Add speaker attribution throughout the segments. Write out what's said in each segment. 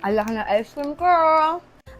Speaker 1: Ang laki ng ice cream ko.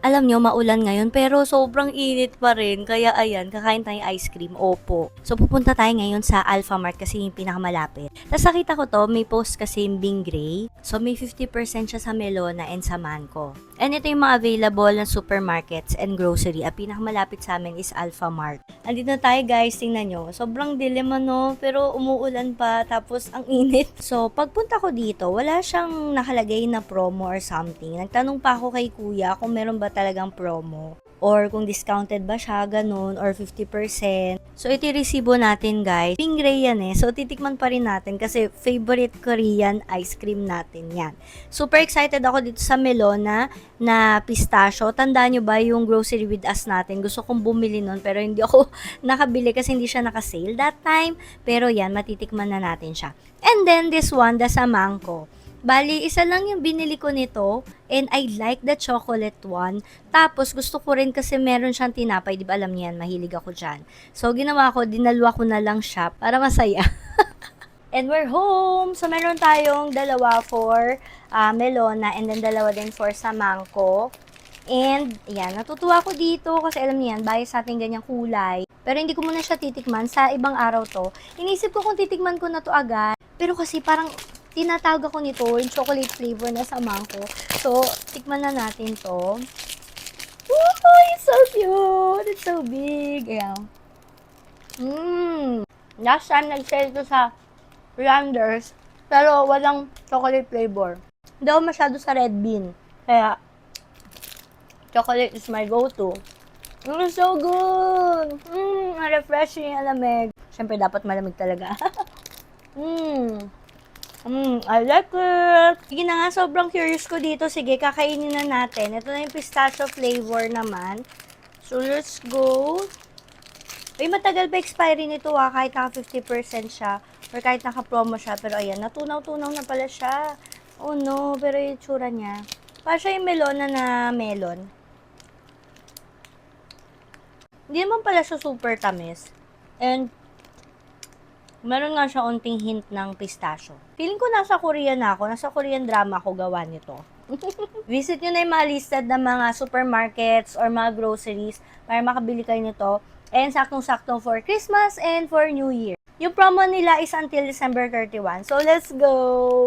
Speaker 2: Alam nyo, maulan ngayon pero sobrang init pa rin. Kaya ayan, kakain tayong ice cream. Opo. So pupunta tayo ngayon sa Alphamart kasi yung pinakamalapit. Tapos nakita ko to, may post kasi yung Bing Gray. So may 50% siya sa Melona and sa Manco. And ito yung mga available na supermarkets and grocery. Ang pinakamalapit sa amin is Alphamart. Andito na tayo guys, tingnan nyo. Sobrang dilim ano, pero umuulan pa tapos ang init. So pagpunta ko dito, wala siyang nakalagay na promo or something. Nagtanong pa ako kay kuya kung meron ba talagang promo or kung discounted ba siya, ganun, or 50%. So, ito yung resibo natin, guys. Pink gray yan eh. So, titikman pa rin natin kasi favorite Korean ice cream natin yan. Super excited ako dito sa Melona na pistachio. Tandaan nyo ba yung grocery with us natin? Gusto kong bumili nun pero hindi ako nakabili kasi hindi siya nakasale that time. Pero yan, matitikman na natin siya. And then, this one, the Samangko. Bali, isa lang yung binili ko nito and I like the chocolate one. Tapos, gusto ko rin kasi meron siyang tinapay. Di ba alam niyan, mahilig ako dyan. So, ginawa ko, dinalwa ko na lang siya para masaya. And we're home! So, meron tayong dalawa for Melona and then dalawa din for Samangko. And, yan, natutuwa ko dito kasi alam niyan, bias sa ating ganyang kulay. Pero hindi ko muna siya titikman. Sa ibang araw to, inisip ko kung titikman ko na to agad. Pero kasi parang tinatawag ako nito, yung chocolate flavor na sa mango. So, tikman na natin to. Oh, it's so cute! It's so big. Ayan. Last time nag-sale to sa Landers, pero walang chocolate flavor. Hindi ako masyado sa red bean. Kaya, chocolate is my go-to. It's so good! Refreshing, alamig. Siyempre, dapat malamig talaga. I like it. Sige na nga, sobrang curious ko dito. Sige, kakainin na natin. Ito na yung pistachio flavor naman. So, let's go. Uy, matagal pa expiry nito kahit naka 50% siya. Or kahit naka-promo siya. Pero ayan, natunaw-tunaw na pala siya. Oh no, pero yung tsura niya. Para siya yung melona na melon. Hindi naman pala siya super tamis. And, meron nga siya unting hint ng pistachio. Feeling ko nasa Korea na ako. Nasa Korean drama ako gawa nito. Visit nyo na yung mga listed na mga supermarkets or mga groceries para makabili kayo nito. And saktong-saktong for Christmas and for New Year. Yung promo nila is until December 31. So, let's go!